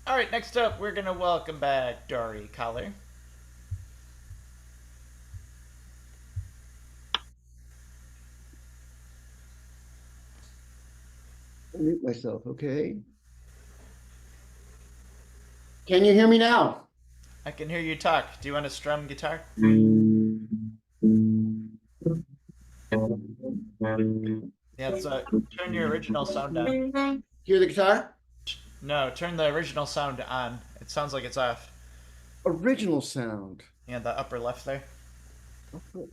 All right, next up, we're gonna welcome back Dore, Coller. Mute myself, okay? Can you hear me now? I can hear you talk. Do you want to strum guitar? Yeah, turn your original sound on. Hear the guitar? No, turn the original sound on. It sounds like it's off. Original sound. Yeah, the upper left there.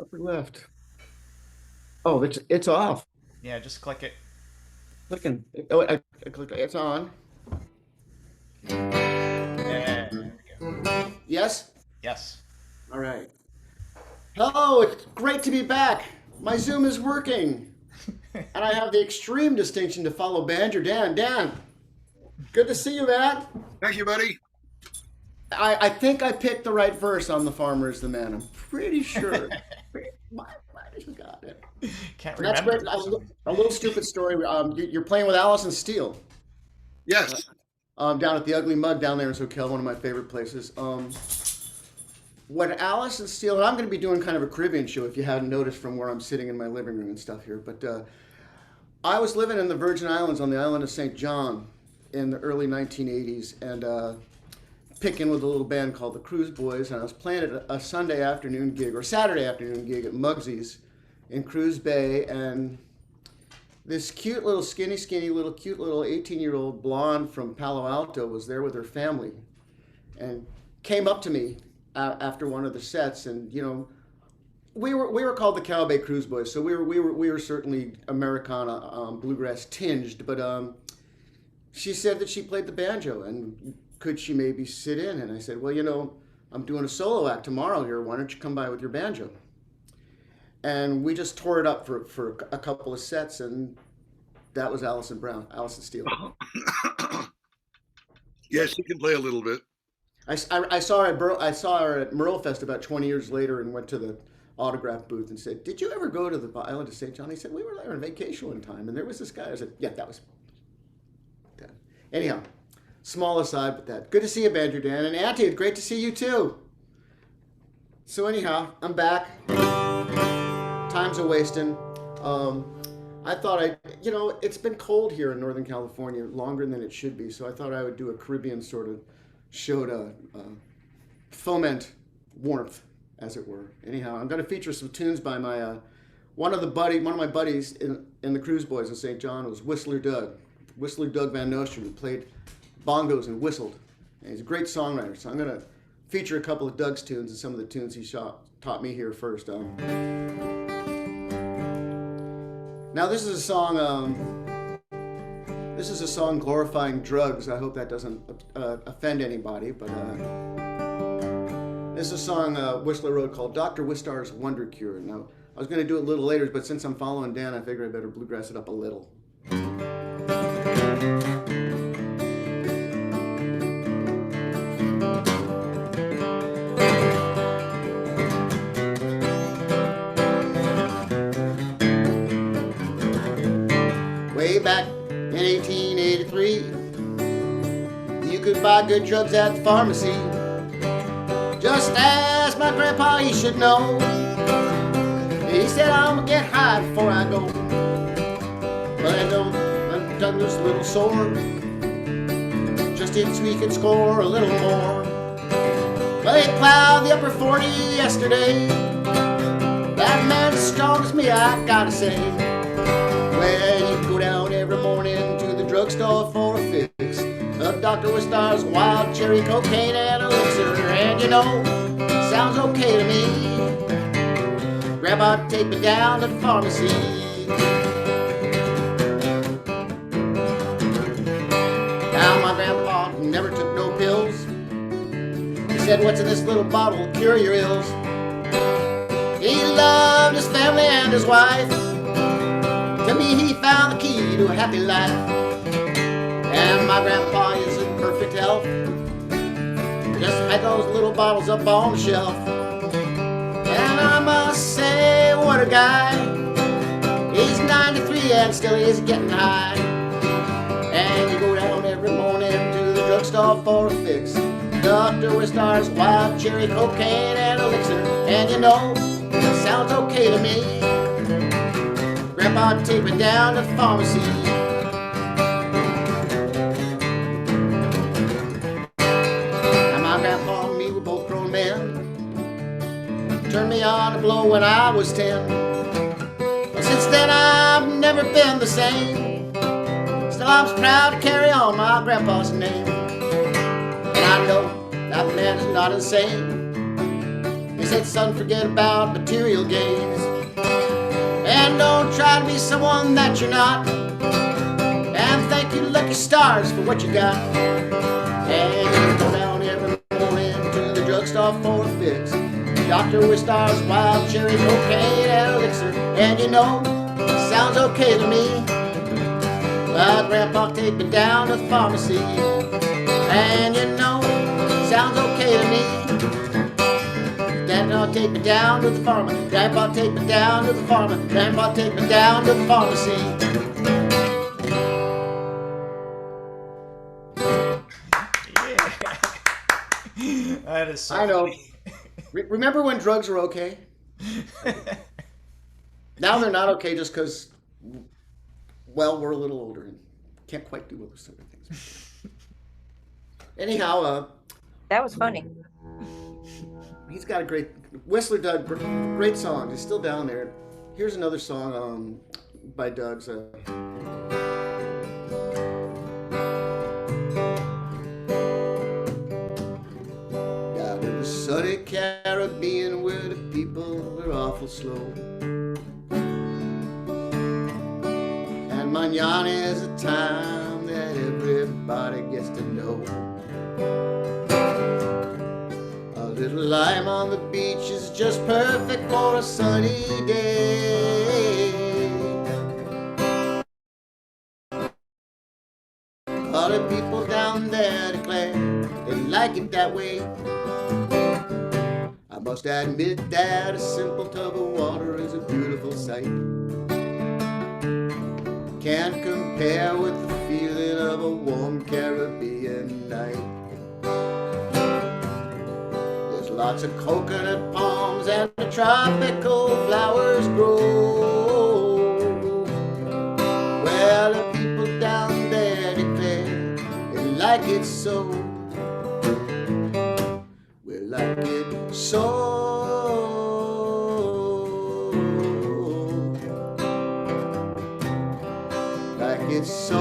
Upper left. Oh, it's off. Yeah, just click it. Clicking. Oh, I clicked. It's on. Yeah, there we go. Yes? Yes. All right. Hello, it's great to be back. My Zoom is working. And I have the extreme distinction to follow Banjo Dan. Dan, good to see you, man. Thank you, buddy. I think I picked the right verse on The Farmer is the Man. I'm pretty sure. Might have got it. Can't And that's remember. great. A little stupid story. You're playing with Allison Steele Yes. down at the Ugly Mug down there in SoCal, one of my favorite places. When Allison Steele, and I'm going to be doing kind of a Caribbean show if you hadn't noticed from where I'm sitting in my living room and stuff here, but I was living in the Virgin Islands on the island of St. John in the early 1980s and picking with a little band called the Cruise Boys, and I was playing at a Sunday afternoon gig or Saturday afternoon gig at Mugsy's in Cruise Bay, and this cute little skinny little cute little 18-year-old blonde from Palo Alto was there with her family and came up to me after one of the sets, and we were called the Cow Bay Cruise Boys, so we were certainly Americana bluegrass tinged, but she said that she played the banjo and could she maybe sit in, and I said, well, I'm doing a solo act tomorrow here, why don't you come by with your banjo? And we just tore it up for a couple of sets, and that was Allison Steele. Yes, she can play a little bit. I saw her at Merlefest about 20 years later and went to the autograph booth and said, "Did you ever go to the island of St. John?" He said, "We were there on vacation one time, and there was this guy." I said, "Yeah, that was that." Anyhow, small aside, but that. Good to see you, Banjo Dan, and Auntie. It's great to see you too. So anyhow, I'm back. Time's a wasting. Um, I thought it's been cold here in Northern California longer than it should be, so I thought I would do a Caribbean sort of show to foment warmth, as it were. Anyhow, I'm going to feature some tunes by my one of my buddies in the Cruise Boys in St. John was Whistler Doug Van Nostrand, who played bongos and whistled. And he's a great songwriter, so I'm going to feature a couple of Doug's tunes and some of the tunes he taught me here first. Now this is a song. This is a song glorifying drugs. I hope that doesn't offend anybody, but this is a song Whistler wrote called Dr. Wistar's Wonder Cure. Now, I was going to do it a little later, but since I'm following Dan, I figure I better bluegrass it up a little. Way back in 1883, you could buy good drugs at the pharmacy. Just ask my grandpa, he should know. He said, I'm gonna get high before I go. But I know my tongue was a little sore, just so he could score a little more. Well, they plowed the upper 40 yesterday. That man's as strong as me, I gotta say. Well, you go down every morning to the drugstore for a fix of Dr. Wistar's wild cherry cocaine and elixir, and sounds okay to me. Grandma, take me down to the pharmacy. Now my grandpa never took no pills. He said, what's in this little bottle will cure your ills. He loved his family and his wife. To me he found the key to a happy life. And my grandpa is in perfect health. Just had those little bottles up on the shelf. And I must say, what a guy. He's 93 and still is getting high. And you go down every morning to the drugstore drugstore for a fix. Doctor with stars, wild cherry, cocaine, and elixir. And you know, it sounds okay to me. Grandpa take me down to the pharmacy. Now my grandpa and me were both grown men. Turned me on to blow when I was 10. But since then I've never been the same. Still I'm proud to carry on my grandpa's name. And I know that man is not insane. He said, son, forget about material gains. And don't try to be someone that you're not. And thank you lucky stars for what you got. And you go down every morning to the drugstore for a fix. Doctor with stars, wild cherry, cocaine, and elixir. And you know, it sounds okay to me. My grandpa take me down to the pharmacy. And you know, it sounds okay to me. Grandpa take me down to the pharmacy. Grandpa take me down to the pharmacy. Grandpa take me down to the pharmacy. Yeah. That is so I know. funny. Remember when drugs were okay? Now they're not okay just because, well, we're a little older and can't quite do those sort of things. Anyhow, That was funny. he's got a great, Whistler Doug, great song. He's still down there. Here's another song by Doug's. Down in the sunny Caribbean where the people are awful slow. And mañana is a time that everybody gets to know. A little lime on the beach is just perfect for a sunny day. All the people down there declare they like it that way. I must admit that a simple tub of water is a beautiful sight. Can't compare with the feeling of a warm Caribbean night. There's lots of coconut palms and the tropical flowers grow. Well, the people down there declare they like it so. We like it so. Like it so.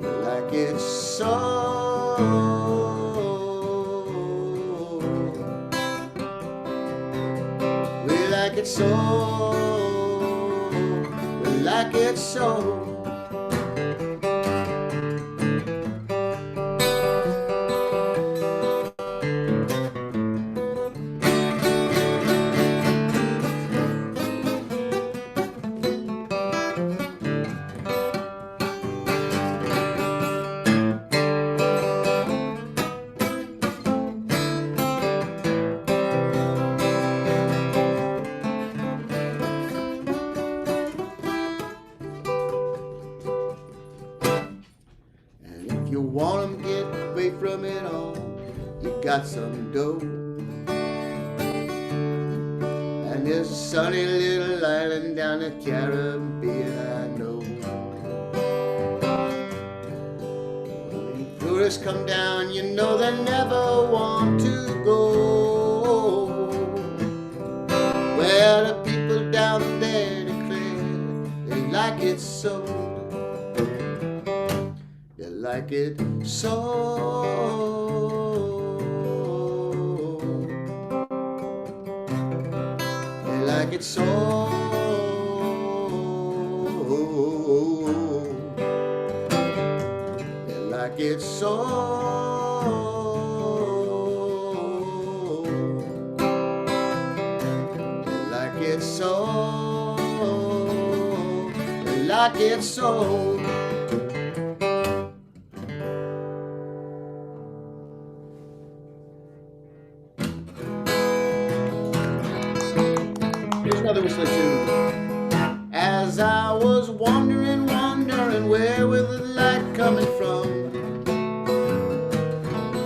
Like it so. We like it so. We like it so. You want 'em get away from it all, you got some dough. And there's a sunny little island down the Caribbean, I know. When tourists come down, you know they never want to go. Well, the people down there declare they like it so. Like it so. They like it so. They like it so. They like it so. They like it so. Here's another Whistler tune. As I was walking wondering, where was the light coming from?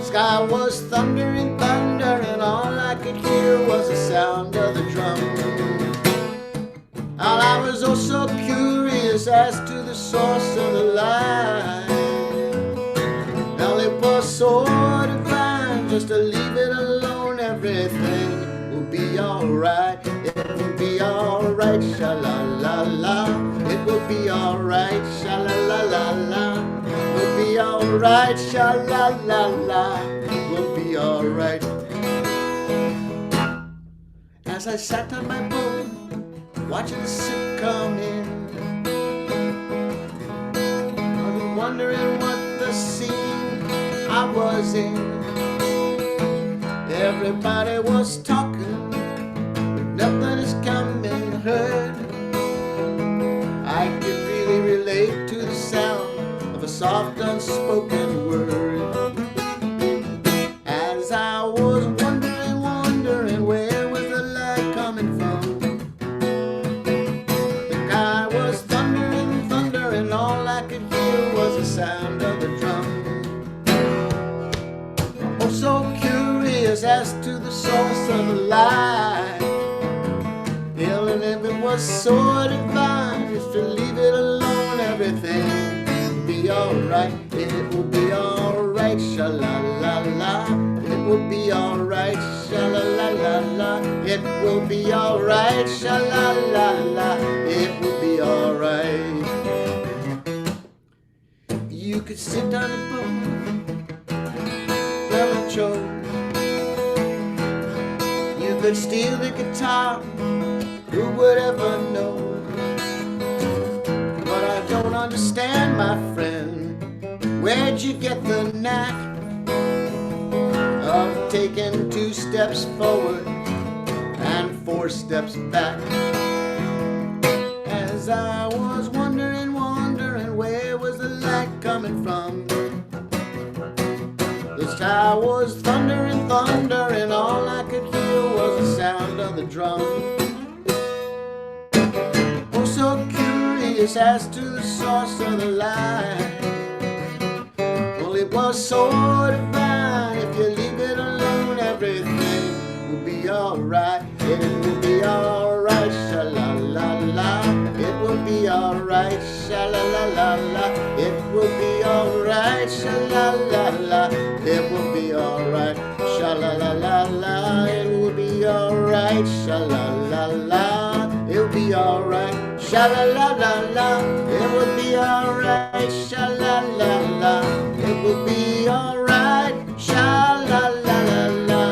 Sky was thundering, and all I could hear was the sound of the drum. And I was oh so curious as to the source of the light. Now it was so divine, just to leave it alone, everything will be alright. It will be alright, sha-la-la-la. It will be alright, sha-la-la-la-la. It will be alright, sha-la-la-la. It will be alright. As I sat on my boat, watching the ship come in, I was wondering what the scene I was in. Everybody was talking, but nothing is coming heard. I could really relate to the sound of a soft unspoken word. As I was wondering, where was the light coming from? The sky was thundering, all I could hear was the sound of the drum. Oh, so curious as to the source of the light. Hell, and if it was so divine, just to leave it alone, everything will be alright. It will be alright, sha-la-la-la. It will be alright, sha-la-la-la-la. It will be alright, sha-la-la-la. It will be alright. You could sit on a boat, grab a choke. You could steal the guitar, who would ever know? But I don't understand, my friend. Where'd you get the knack of taking 2 steps forward and 4 steps back? As I was wondering, where was the light coming from? The sky was thundering, all I could hear was the sound of the drum. Oh, so curious as to the source of the light. Well, it was so divine, if you leave it alone, everything will be alright. It will be alright, sha-la-la-la. It will be alright, sha-la-la-la-la. It will be alright, sha-la-la-la. It will be alright, sha-la-la-la-la. It will be alright, sha-la-la-la. It'll be alright, sha-la-la-la-la. It will be alright, sha-la-la-la. It will be alright, sha-la-la-la-la.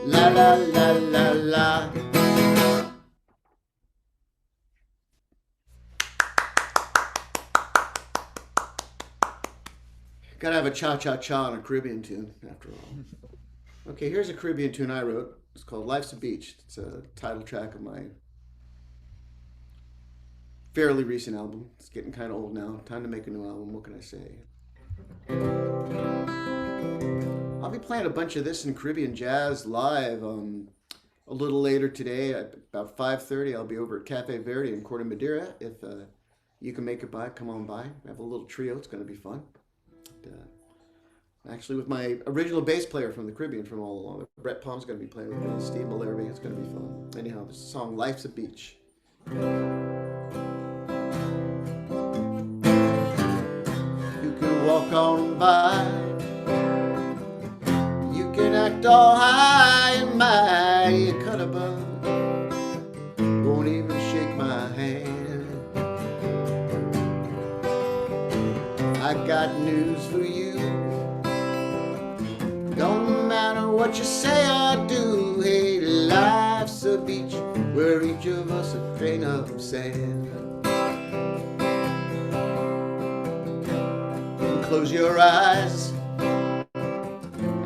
La-la-la-la-la. Gotta have a cha-cha-cha on a Caribbean tune, after all. Okay, here's a Caribbean tune I wrote. It's called Life's a Beach. It's a title track of my fairly recent album. It's getting kind of old now. Time to make a new album. What can I say? I'll be playing a bunch of this in Caribbean Jazz live a little later today at about 5:30. I'll be over at Cafe Verde in Corte Madera. If you can make it by, come on by. I have a little trio. It's going to be fun. Actually, with my original bass player from the Caribbean from all along. Brett Palm's going to be playing with me. Steve Malerby. It's going to be fun. Anyhow, this song, Life's a Beach. You can walk on by. You can act all high and mighty. You cut a bug. Won't even shake my hand. I got news for you. Don't matter what you say or do. Hey, life's a beach where each of us a grain of sand. And close your eyes.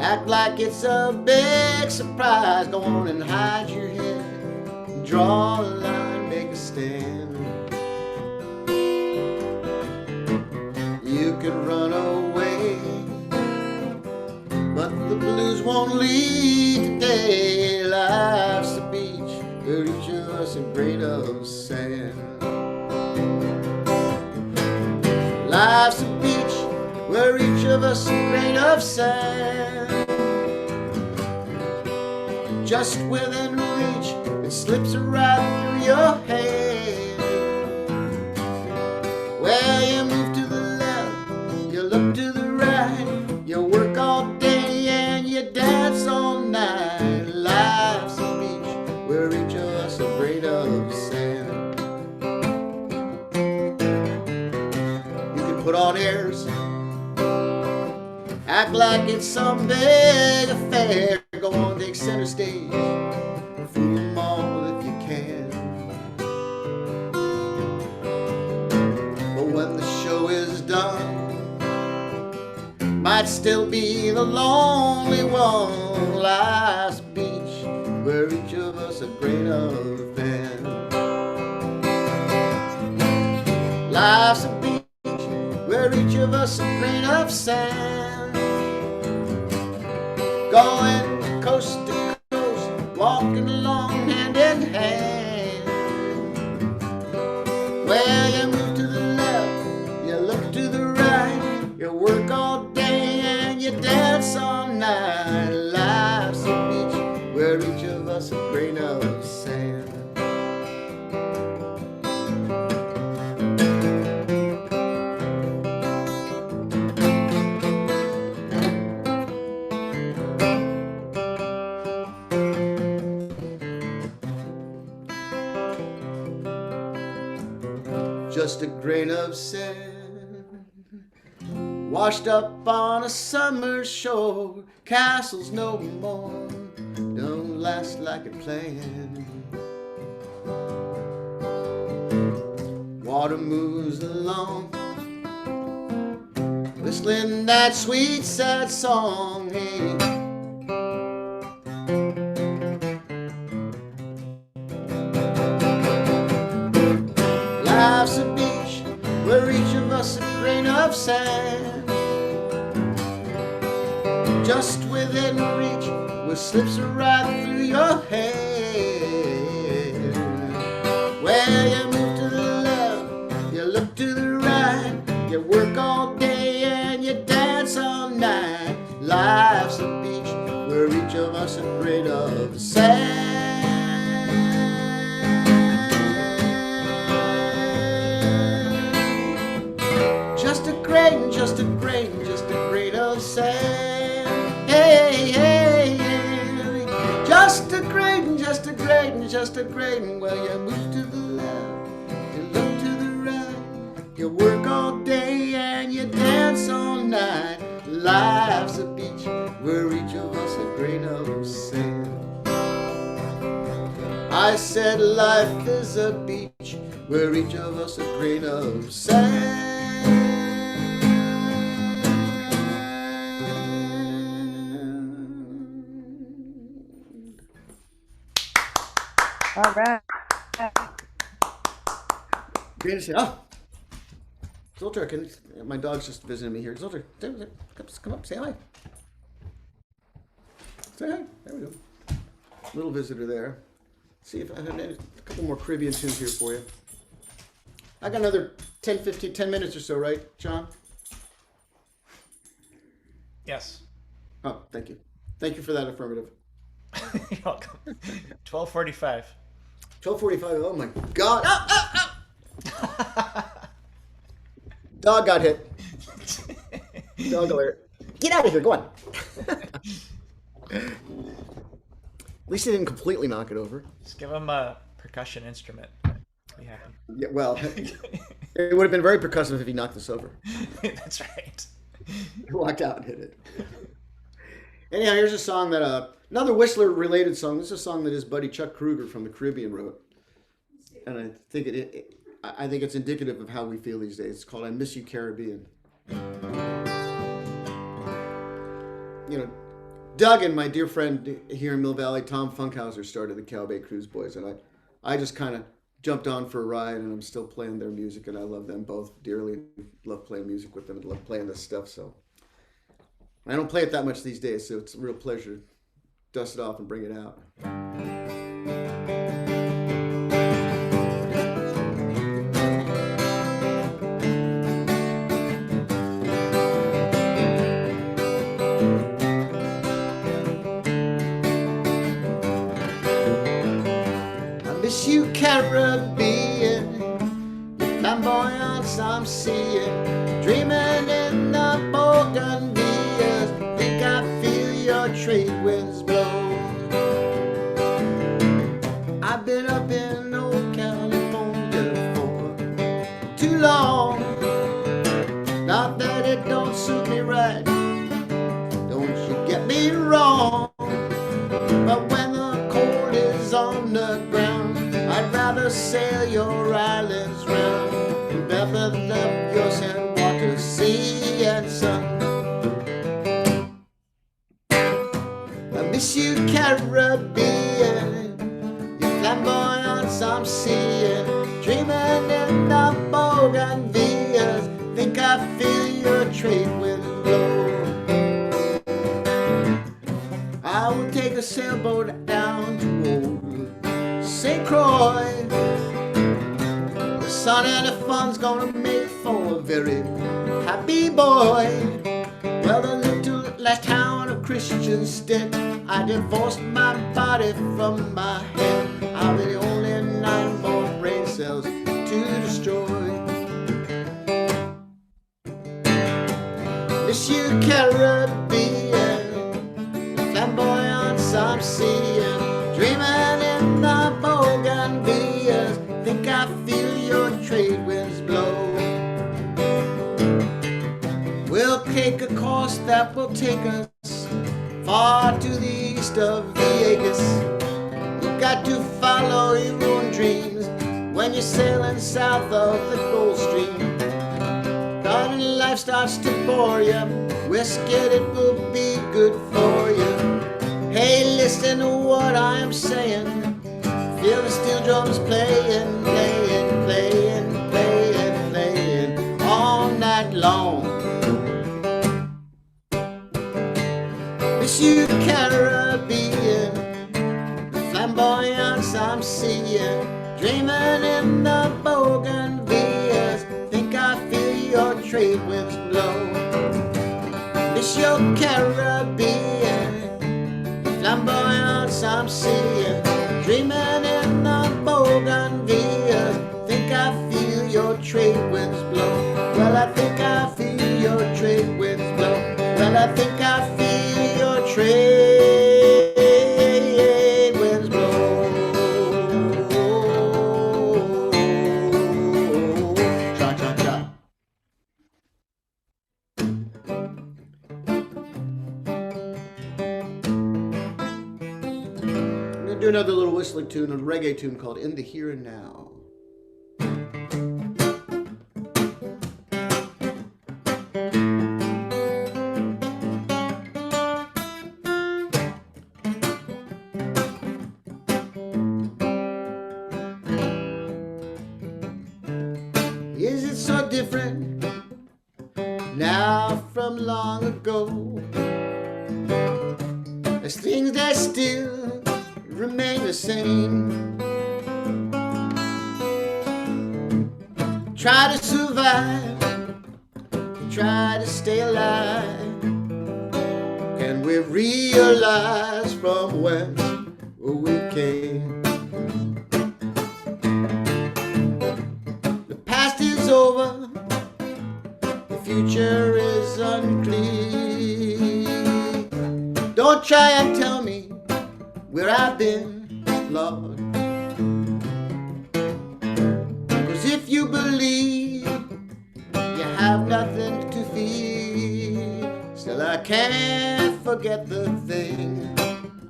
Act like it's a big surprise. Go on and hide your head. Draw a line, make a stand. You can run away, but the blues won't leave today. Life's a beach where each of us a grain of sand. Life's a beach where each of us a grain of sand. Just within reach, it slips right through your hand. Well, you move to the left, you look to the right, you work all day and you dance all night. Life's a beach where each of us a grain of sand. You can put on airs, act like it's some big affair. Go on, take center stage, fool them all if you can. But when the show is done, might still be the lonely one. Life's a beach where each of us a grain of sand. Life's a beach where each of us a grain of sand. Going coast to coast, walking along hand in hand. Well, you move to the left, you look to the right, you work all day and you dance all night. Life's a beach where each of us a grain of sand. Just a grain of sand, washed up on a summer shore. Castles no more, don't last like it planned. Water moves along, whistling that sweet sad song. Hey. Life's a beach where each of us a grain of sand. Just within reach, where slips right through your hand. Well, you move to the left, you look to the right, you work all day and you dance all night. Life's a beach where each of us a grain of sand. Just a grain, just a grain, just a grain of sand. Hey, hey, hey. Just a grain, just a grain, just a grain. Well, you move to the left, you look to the right, you work all day and you dance all night. Life's a beach where each of us a grain of sand. I said life is a beach where each of us a grain of sand. All right. Grain of sand. Oh, Zoltar, my dog's just visiting me here. Zoltar, come up, say hi. Say hi. There we go. Little visitor there. See if I have a couple more Caribbean tunes here for you. I got another 10 minutes or so, right, John? Yes. Oh, thank you. Thank you for that affirmative. You're welcome. 12:45. 12:45. Oh my God. Dog got hit. Dog alert. Get out of here. Go on. At least he didn't completely knock it over. Just give him a percussion instrument. Be happy. Yeah, well, it would have been very percussive if he knocked this over. That's right. He walked out and hit it. Anyhow, here's a song that another Whistler-related song. This is a song that his buddy Chuck Kruger from the Caribbean wrote, and I think I think it's indicative of how we feel these days. It's called "I Miss You, Caribbean." You know, Doug and my dear friend here in Mill Valley, Tom Funkhauser, started the Cowbay Cruise Boys, and I just kind of jumped on for a ride, and I'm still playing their music, and I love them both dearly. Love playing music with them, and love playing this stuff. So I don't play it that much these days, so it's a real pleasure to dust it off and bring it out. Caribbean, the flamboyance I'm seeing, dreaming in the bougainvilleas. Think I feel your trade winds blow. I've been up in old California for too long. Not that it don't suit me right, don't you get me wrong. But when the cold is on the ground, I'd rather sail your islands round and bevel up your sand water, sea and sun. I miss you, Caribbean, your flamboyance I'm seeing, dreaming in the bougainvilleas. Think I feel your trade winds blow. I will take a sailboat down to old St. Croix. The sun and the fun's gonna make for a very happy boy. Well, the little last town of Christiansted, I divorced my body from my head. I'll be the only 9 more brain cells to destroy. Miss you, Caribbean, the flamboyance I'm seeing, dreaming in the bougainvilleas. Think I feel your trade winds blow. We'll take a course that will take us far to the east of Vegas. You got to follow your own dreams when you're sailing south of the Gulf Stream. Garden life starts to bore you, we're scared it will be good for you. Hey, listen to what I am saying, feel the steel drums playing, playing, playing, playing, playing all night long. Miss you, Caribbean, the flamboyance I'm seeing, dreaming in the bougainvilleas. Think I feel your trade winds blow. Miss your Caribbean, the flamboyance I'm seeing, dreaming in the bougainvilleas. Think I feel your trade winds blow. Well, I think I feel your trade winds blow. Well, I think I feel your trade winds blow. Cha cha cha. I'm gonna do another little whistling tune, a reggae tune called In the Here and Now. Is it so different now from long ago? There's things that still remain the same. Try to survive, try to stay alive. Can we realize from whence we came? The past is over, the future is unclear. Don't try and tell me where I've been, Lord. 'Cause if you believe you have nothing to fear, still I can't forget the thing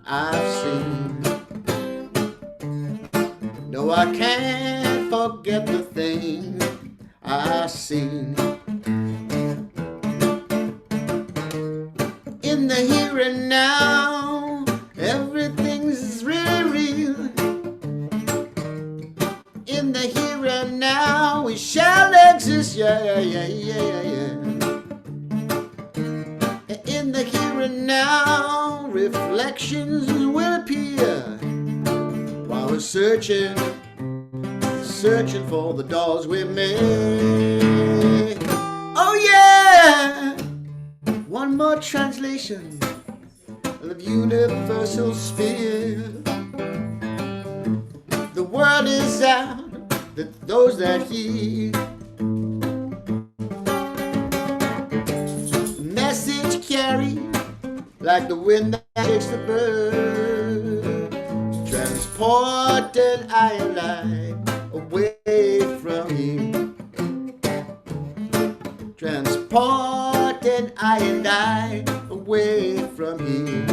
I've seen. No, I can't forget the thing I've seen. In the here and now, everything's really real. In the here and now, we shall exist, yeah, yeah, yeah, yeah. In the here and now, reflections will appear while we're searching for the doors we made. Oh yeah! One more translation of universal sphere. The world is is out that those that hear the message carry like the wind that takes the bird, transporting I and I away from here, transporting I and I away from here.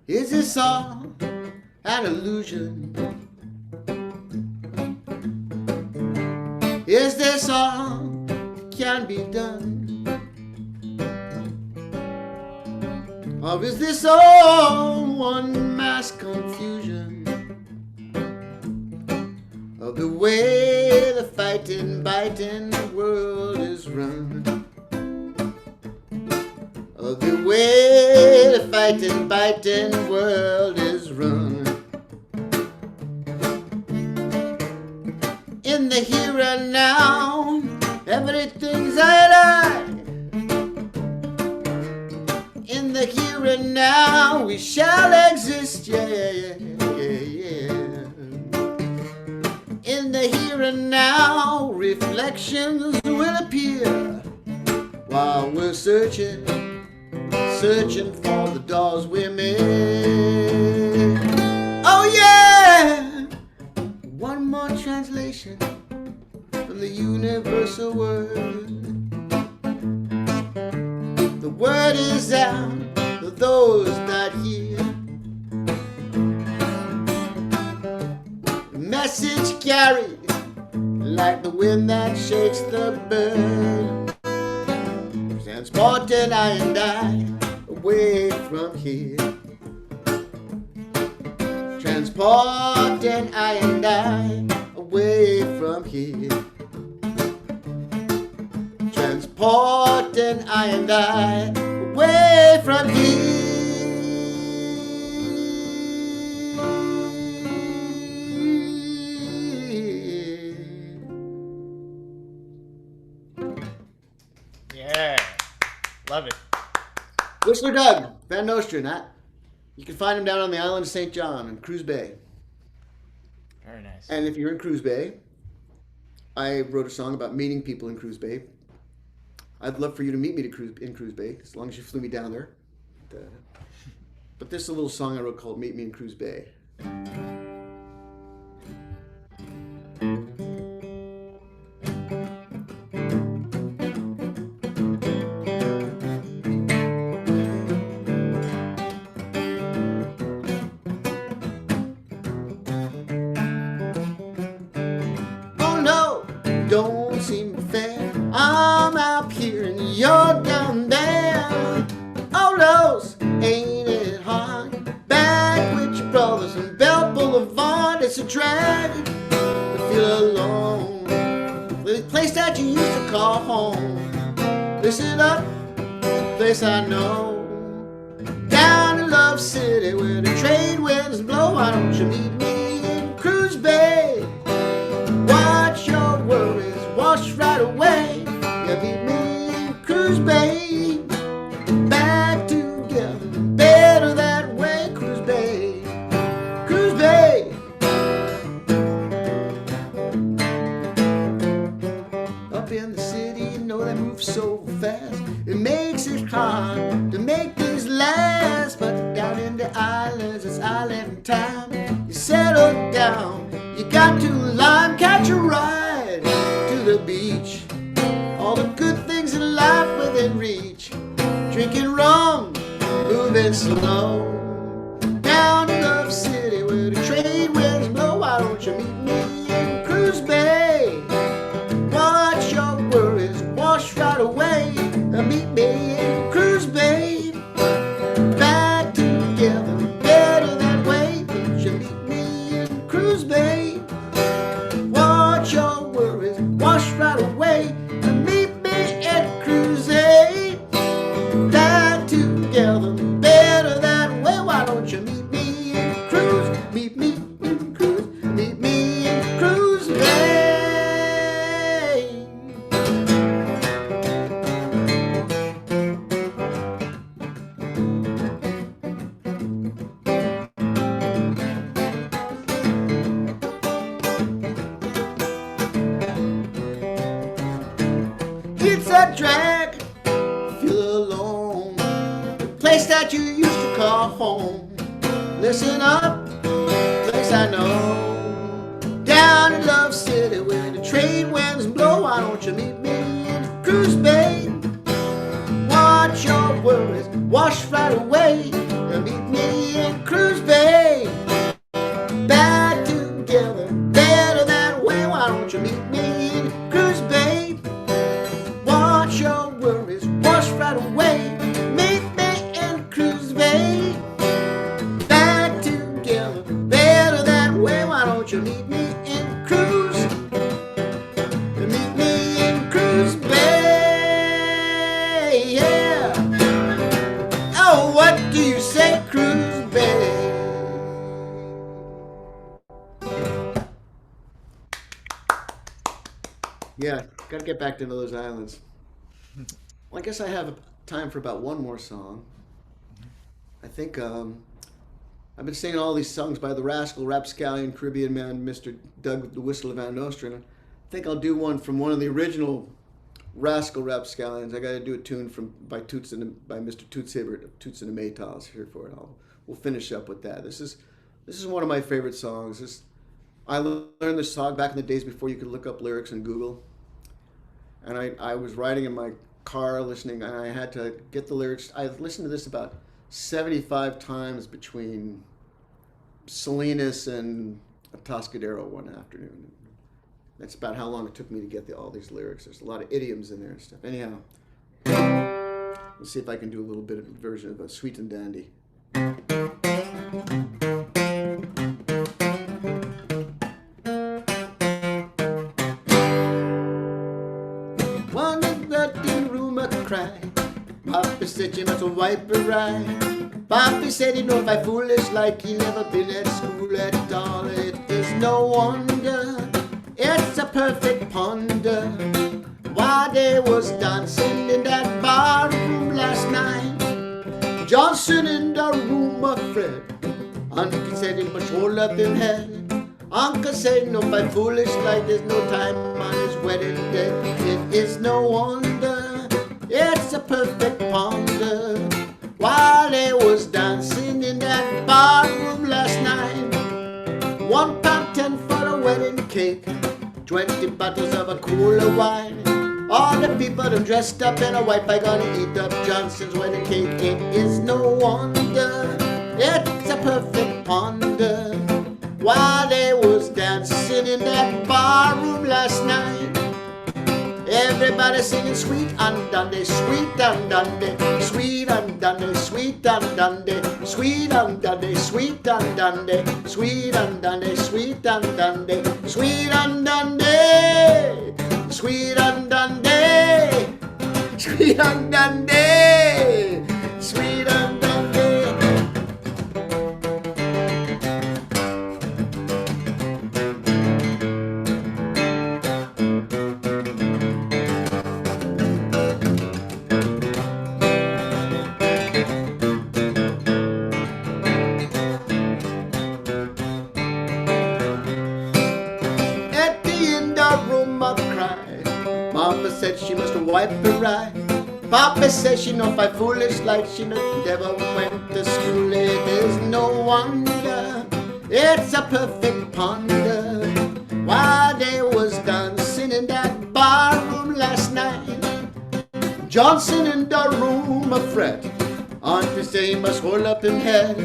Is this all an illusion? Is this all that can be done? Or is this all one mass confusion of the way the fighting, biting world is run? Of the way the fighting, biting world is run. In the here and now, everything's I. In the here and now, we shall exist, yeah, yeah, yeah, yeah. In the here and now, reflections will appear while we're searching for the doors we made. Oh yeah! One more translation from the universal word. The word is out to those that hear. The message carried like the wind that shakes the bird, transporting I and I away from here, transporting I and I away from here, transporting I and I away from here. Yeah. Love it. Whistler Doug, Van Nostrand, you can find him down on the island of St. John in Cruz Bay. Very nice. And if you're in Cruz Bay, I wrote a song about meeting people in Cruz Bay. I'd love for you to meet me in Cruz Bay, as long as you flew me down there. But this is a little song I wrote called Meet Me in Cruz Bay. Don't seem fair. I'm up here and you're down there. Oh, Rose, ain't it hard? Back with your brothers on Bell Boulevard. It's a drag to feel alone. The place that you used to call home. Listen up, place I know. Down in Love City where the trade winds blow. Why don't you meet me in Cruz Bay? Watch your worries wash right away. Yeah, meet me in Cruz Bay. Back together, better that way. Cruz Bay, Cruz Bay. Up in the city, you know they move so fast. It makes it hard to make things last. But down in the islands, it's island time. You settle down, you got to lime, catch a ride to the beach. All the good things in life within reach. Drinking rum, moving slow. Down in Love City where the trade winds blow. Why don't you meet me in Cruz Bay? Watch your worries wash right away. Meet me in Cruz Bay. Back together, better that way. Don't you meet me in Cruz Bay? It's a drag, feel alone. The place that you used to call home. Listen up, place I know. Down in Love City where the trade winds blow. Why don't you meet me in Cruise Bay? Watch your worries wash right away. And meet me in Cruise Bay. Back together, better that way. Why don't you meet me in Cruise Bay? Watch your worries wash right away. Meet me in Cruise Bay. Back together, better that way. Why don't you meet me in Cruise? Meet me in Cruise Bay. Yeah. Oh, what do you say, Cruise Bay? Yeah, gotta get back to those islands. Well, I guess I have time for about one more song. I think I've been singing all these songs by the Rascal, Rapscallion, Caribbean Man, Mr. Doug the Whistler Van Nostrand. I think I'll do one from one of the original Rascal Rapscallions. I got to do a tune by Mr. Toots Hibbert of Toots and the Maytals here for it. We'll finish up with that. This is one of my favorite songs. I learned this song back in the days before you could look up lyrics in Google. And I was riding in my car listening, and I had to get the lyrics. I listened to this about 75 times between Salinas and Atascadero one afternoon. That's about how long it took me to get all these lyrics. There's a lot of idioms in there and stuff. Anyhow, let's see if I can do a little bit of a version of a Sweet and Dandy. One in the room I cried. Papa said you must wipe her eye. Papa said he know if I foolish like he never been at school at all. It is no wonder. It's a perfect ponder why they was dancing in that bar room last night. Johnson in the room of Fred. Uncle said he must hold up him head. Uncle said no, by foolish like there's no time on his wedding day. It is no wonder. It's a perfect ponder while they was dancing in that bar room last night. £1.10 for a wedding cake, 20 bottles of a cooler wine. All the people them dressed up in a white by gonna eat up Johnson's wedding cake. It is no wonder, it's a perfect ponder while they was dancing in that bar room last night. Everybody singing sweet and dandy, sweet and dandy, sweet and dandy, sweet and dandy, sweet and dandy, sweet and dandy, sweet and dandy, sweet and dandy, sweet and dandy, sweet and dandy, sweet and dandy, sweet and dandy. Mama said she must wipe her eye. Papa said she know if I foolish like she never went to school. It is no wonder, it's a perfect ponder why they was dancing in that bar room last night. Johnson in the room of Fred. Auntie said he must hold up him head.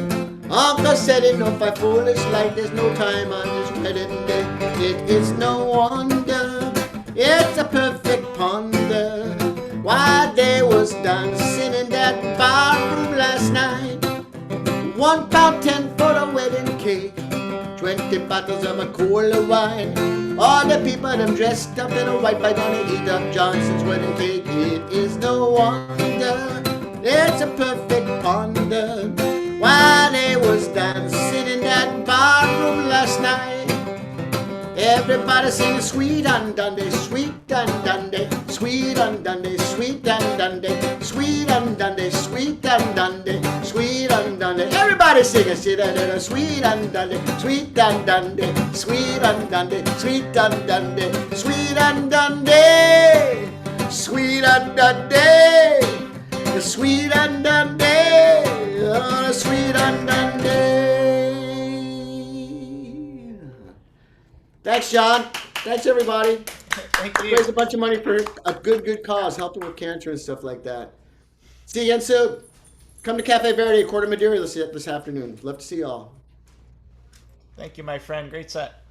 Uncle said he know if I foolish like there's no time on his wedding day. It is no wonder, it's a perfect ponder why they was dancing in that bar room last night. £1.10 for a wedding cake, 20 bottles of a cooler wine. All the people them dressed up in a white by gonna eat up Johnson's wedding cake. It is no wonder, it's a perfect ponder why they was dancing in that bar room last night. Everybody singing sweet and dandy, sweet and dandy, sweet and dandy, sweet and dandy, sweet and dandy, sweet and dandy, sweet and dandy. Everybody singing sweet and dandy, sweet and dandy, sweet and dandy, sweet and dandy, sweet and dandy, sweet and dandy, sweet undone day. A sweet undone day. On a sweet undone day. Thanks, John. Thanks, everybody. Thank you. Raise a bunch of money for a good cause, helping with cancer and stuff like that. See you again soon. Come to Cafe Verde, Quarter Madeira this afternoon. Love to see y'all. Thank you, my friend. Great set.